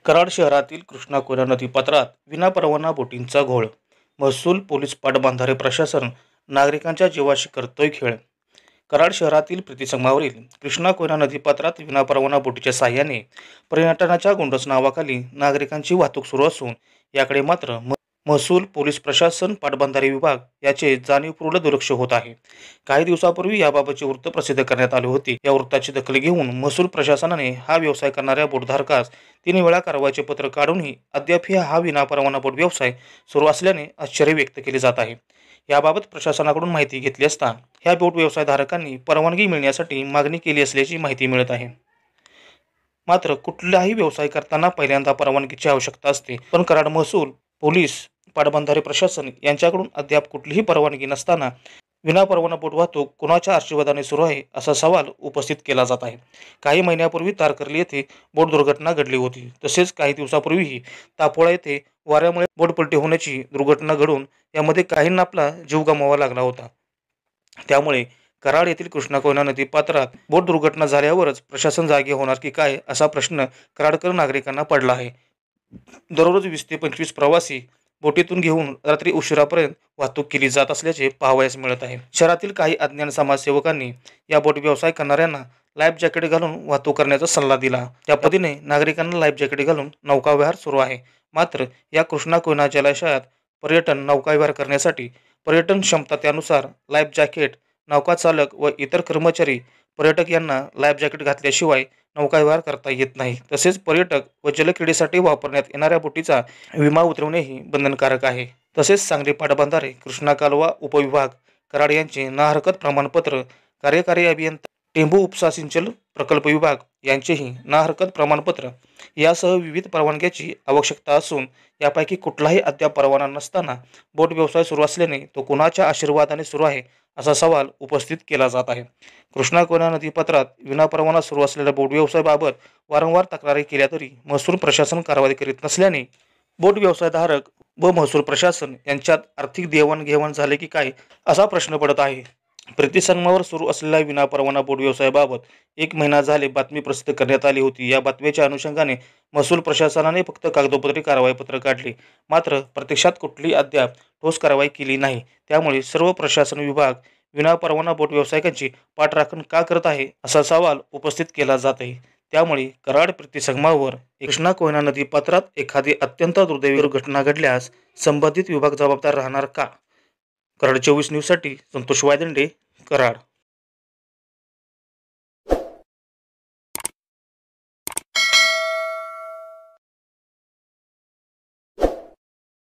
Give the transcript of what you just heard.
कराड शहरातील कृष्णा कोयना नदीपात्रात विनापरवाना बोटींचा घोळ. महसूल, पोलीस, पाटबंधारे प्रशासन नागरिकांच्या जीवाशी करतोय खेळ. कराड शहरातील प्रीतीसंगमावरील कृष्णा कोयना नदीपात्रात विनापरवाना बोटीच्या साह्याने पर्यटनाच्या गोंडस नावाखाली नागरिकांची वाहतूक सुरू असून याकडे मात्र महसूल, पोलीस प्रशासन, पाटबंधारे विभाग याचे जाणीवपूर्वक दुर्लक्ष होत आहे. काही दिवसापूर्वी याबाबतचे वृत्त प्रसिद्ध करण्यात आले होते. या वृत्ताची दखल घेऊन महसूल प्रशासनाने हा व्यवसाय करणाऱ्या बोटधारकास 3 वेळा कारवाईचे पत्र काढूनही अद्यापही हा विनापरवाना बोट व्यवसाय सुरू असल्याने आश्चर्य व्यक्त केले जात आहे. याबाबत प्रशासनाकडून माहिती घेतली असता ह्या बोट व्यवसायधारकांनी परवानगी मिळण्यासाठी मागणी केली असल्याची माहिती मिळत आहे. मात्र कुठलाही व्यवसाय करताना पहिल्यांदा परवानगीची आवश्यकता असते, पण कराड महसूल, पोलीस, पाटबंधारे प्रशासन यांच्याकडून अद्याप कुठलीही परवानगी नसताना विनापरवाना बोट वाहतूक कोणाच्या आशीर्वादाने सुरू आहे असा सवाल उपस्थित केला जात आहे. काही महिन्यापूर्वी तारकर्ली येथे बोट दुर्घटना घडली होती. तसेच काही दिवसापूर्वीही तापोळा येथे वाऱ्यामुळे बोट पलटी होण्याची दुर्घटना घडून यामध्ये काहींना आपला जीव गमवावा लागला होता. त्यामुळे कराड येथील कृष्णा कोयना नदी पात्रात बोट दुर्घटना झाल्यावरच प्रशासन जागे होणार की काय असा प्रश्न कराडकर नागरिकांना पडला आहे. दररोज 20 ते 25 प्रवासी बोटीतून घेऊन रात्री उशिरापर्यंत वाहतूक केली जात असल्याचे पाहावयास मिळत आहे. शहरातील काही अज्ञान समाजसेवकांनी या बोट व्यवसाय करणाऱ्यांना लाईफ जॅकेट घालून वाहतूक करण्याचा सल्ला दिला. त्या पद्धतीने नागरिकांना लाईफ जॅकेट घालून नौकाविहार सुरू आहे. मात्र या कृष्णा कोयना जलाशयात पर्यटन नौकाविहार करण्यासाठी पर्यटन क्षमता त्यानुसार लाईफ जॅकेट नौकाचालक व इतर कर्मचारी पर्यटक यांना लाईफ जॅकेट घातल्याशिवाय नौकाविहार करता येत नाही. तसेच पर्यटक व जलक्रीडेसाठी वापरण्यात येणाऱ्या बोटीचा विमा उतरवणेही बंधनकारक आहे. तसेच सांगली पाटबंधारे, कृष्णा कालवा उपविभाग, कराड यांचे ना हरकत प्रमाणपत्र, कार्यकारी अभियंता, टेंभू उपसा सिंचन प्रकल्प विभाग यांचेही ना हरकत प्रमाणपत्र यासह विविध परवानग्याची आवश्यकता असून यापैकी कुठलाही अद्याप परवाना नसताना बोट व्यवसाय सुरू असल्याने तो कोणाच्या आशीर्वादाने सुरू आहे असा सवाल उपस्थित केला जात आहे. कृष्णा कोयना नदीपात्रात विनापरवाना सुरू असलेल्या बोट व्यवसायाबाबत वारंवार तक्रारी केल्या तरी महसूल प्रशासन कारवाई करीत नसल्याने बोट व्यवसायधारक व महसूल प्रशासन यांच्यात आर्थिक देवाणघेवाण झाले की काय असा प्रश्न पडत आहे. प्रीतीसंगमावर सुरू असलेल्या विनापरवाना बोट व्यवसायाबाबत 1 महिना झाले बातमी प्रसिद्ध करण्यात आली होती. या बातमीच्या अनुषंगाने महसूल प्रशासनाने फक्त कागदोपत्री कारवाईपत्र काढले, मात्र प्रत्यक्षात कुठलीही अद्याप ठोस कारवाई केली नाही. त्यामुळे सर्व प्रशासन विभाग विनापरवाना बोट व्यावसायिकांची पाठराखण का करत आहे असा सवाल उपस्थित केला जात आहे. त्यामुळे कराड प्रीतीसंगमावर कृष्णा कोयना नदी पात्रात एखादी अत्यंत दुर्दैवी घटना घडल्यास संबंधित विभाग जबाबदार राहणार का? कराड 24 न्यूजसाठी संतोष वायदंडे, कराड.